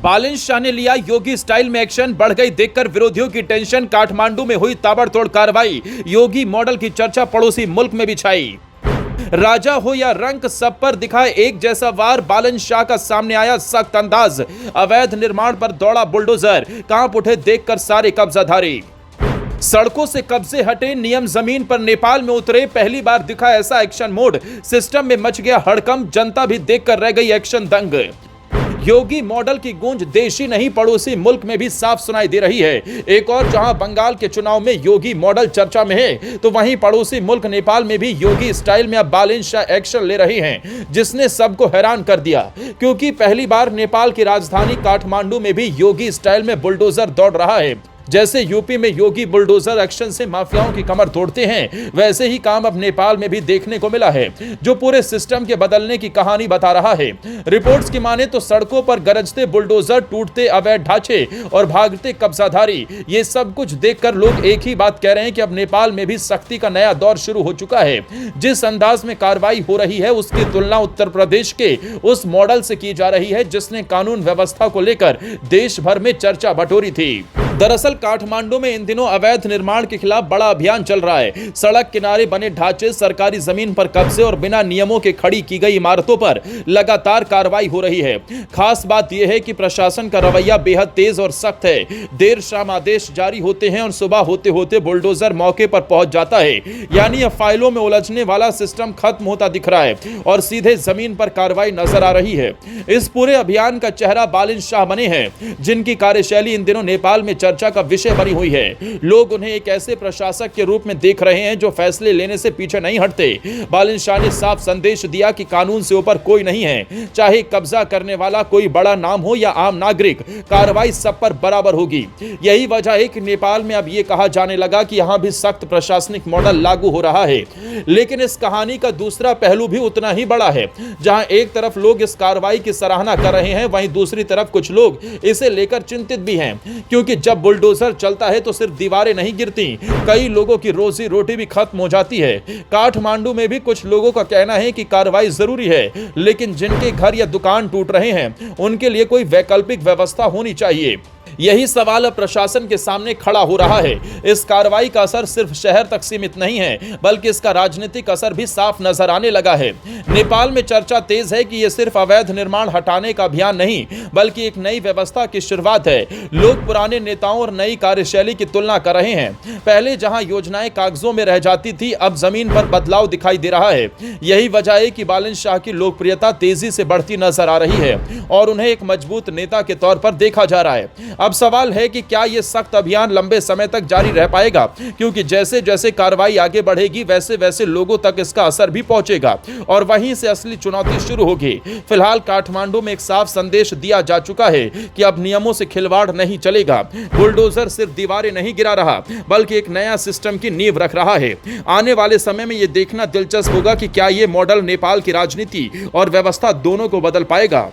बालिन शाह ने लिया योगी स्टाइल में एक्शन, बढ़ गई देखकर विरोधियों की टेंशन। काठमांडू में हुई ताबड़तोड़ कार्रवाई, योगी मॉडल की चर्चा पड़ोसी मुल्क में भी छाई। राजा हो या रंक, सब पर दिखाए एक जैसा वार, बालिन शाह का सामने आया सख्त अंदाज। अवैध निर्माण पर दौड़ा बुलडोजर, कांप उठे देखकर सारे कब्जाधारी। सड़कों से कब्जे हटे, नियम जमीन पर नेपाल में उतरे, पहली बार दिखा ऐसा एक्शन मोड। सिस्टम में मच गया हड़कंप, जनता भी देखकर रह गई एक्शन दंग। योगी मॉडल की गूंज देशी नहीं पड़ोसी मुल्क में भी साफ सुनाई दे रही है। एक और जहां बंगाल के चुनाव में योगी मॉडल चर्चा में है, तो वहीं पड़ोसी मुल्क नेपाल में भी योगी स्टाइल में अब बालिन शाह एक्शन ले रहे हैं, जिसने सबको हैरान कर दिया। क्योंकि पहली बार नेपाल की राजधानी काठमांडू में भी योगी स्टाइल में बुलडोजर दौड़ रहा है। जैसे यूपी में योगी बुलडोजर एक्शन से माफियाओं की कमर तोड़ते हैं, वैसे ही काम अब नेपाल में भी देखने को मिला है, जो पूरे सिस्टम के बदलने की कहानी बता रहा है। रिपोर्ट्स की माने तो सड़कों पर गरजते बुलडोजर, टूटते अवैध ढांचे और भागते कब्जाधारी, ये सब कुछ देखकर लोग एक ही बात कह रहे हैं कि अब नेपाल में भी सख्ती का नया दौर शुरू हो चुका है। जिस अंदाज में कार्रवाई हो रही है, उसकी तुलना उत्तर प्रदेश के उस मॉडल से की जा रही है जिसने कानून व्यवस्था को लेकर देश भर में चर्चा बटोरी थी। दरअसल काठमांडू में इन दिनों अवैध निर्माण के खिलाफ बड़ा अभियान चल रहा है। सड़क किनारे बने ढांचे, सरकारी जमीन पर कब्जे और बिना नियमों के खड़ी की गई इमारतों पर लगातार कार्रवाई हो रही है। खास बात यह है कि प्रशासन का रवैया बेहद तेज और सख्त है। देर शाम आदेश जारी होते हैं और सुबह होते होते बुलडोजर मौके पर पहुंच जाता है। यानी अब फाइलों में उलझने वाला सिस्टम खत्म होता दिख रहा है और सीधे जमीन पर कार्रवाई नजर आ रही है। इस पूरे अभियान का चेहरा बालिन शाह बने हैं, जिनकी कार्यशैली इन दिनों नेपाल में चर्चा का विषय बनी हुई है। लोग उन्हें एक ऐसे प्रशासक के रूप में देख रहे हैं जो फैसले लेने से पीछे नहीं हटते। बालिन शाह ने साफ संदेश दिया कि कानून से ऊपर कोई नहीं है, चाहे कब्जा करने वाला कोई बड़ा नाम हो या आम नागरिक, कार्रवाई सब पर बराबर होगी। यही वजह है कि नेपाल में अब यह कहा जाने लगा कि यहां भी सख्त प्रशासनिक मॉडल लागू हो रहा है। लेकिन इस कहानी का दूसरा पहलू भी उतना ही बड़ा है। जहां एक तरफ लोग इस कार्रवाई की सराहना कर रहे हैं, वहीं दूसरी तरफ कुछ लोग इसे लेकर चिंतित भी हैं, क्योंकि जब बुलडोजर चलता है तो सिर्फ दीवारें नहीं गिरती, कई लोगों की रोजी रोटी भी खत्म हो जाती है। काठमांडू में भी कुछ लोगों का कहना है कि कार्रवाई जरूरी है, लेकिन जिनके घर या दुकान टूट रहे हैं, उनके लिए कोई वैकल्पिक व्यवस्था होनी चाहिए। यही सवाल अब प्रशासन के सामने खड़ा हो रहा है। इस कार्रवाई का असर सिर्फ शहर तक सीमित नहीं है, बल्कि इसका राजनीतिक असर भी साफ नजर आने लगा है। नेपाल में चर्चा तेज है कि यह सिर्फ अवैध निर्माण हटाने का अभियान नहीं, बल्कि एक नई व्यवस्था की शुरुआत है। लोग पुराने नेताओं और नई कार्यशैली की तुलना कर रहे हैं। पहले जहां योजनाएं कागजों में रह जाती थी, अब जमीन पर बदलाव दिखाई दे रहा है। यही वजह है कि बालिन शाह की लोकप्रियता तेजी से बढ़ती नजर आ रही है और उन्हें एक मजबूत नेता के तौर पर देखा जा रहा है। अब सवाल है कि क्या यह सख्त अभियान लंबे समय तक जारी रह पाएगा, क्योंकि जैसे जैसे कार्रवाई आगे बढ़ेगी, वैसे वैसे लोगों तक इसका असर भी पहुंचेगा और वहीं से असली चुनौती शुरू होगी। फिलहाल काठमांडू में एक साफ संदेश दिया जा चुका है कि अब नियमों से खिलवाड़ नहीं चलेगा। बुलडोजर सिर्फ दीवारें नहीं गिरा रहा, बल्कि एक नया सिस्टम की नींव रख रहा है। आने वाले समय में यह देखना दिलचस्प होगा कि क्या यह मॉडल नेपाल की राजनीति और व्यवस्था दोनों को बदल पाएगा।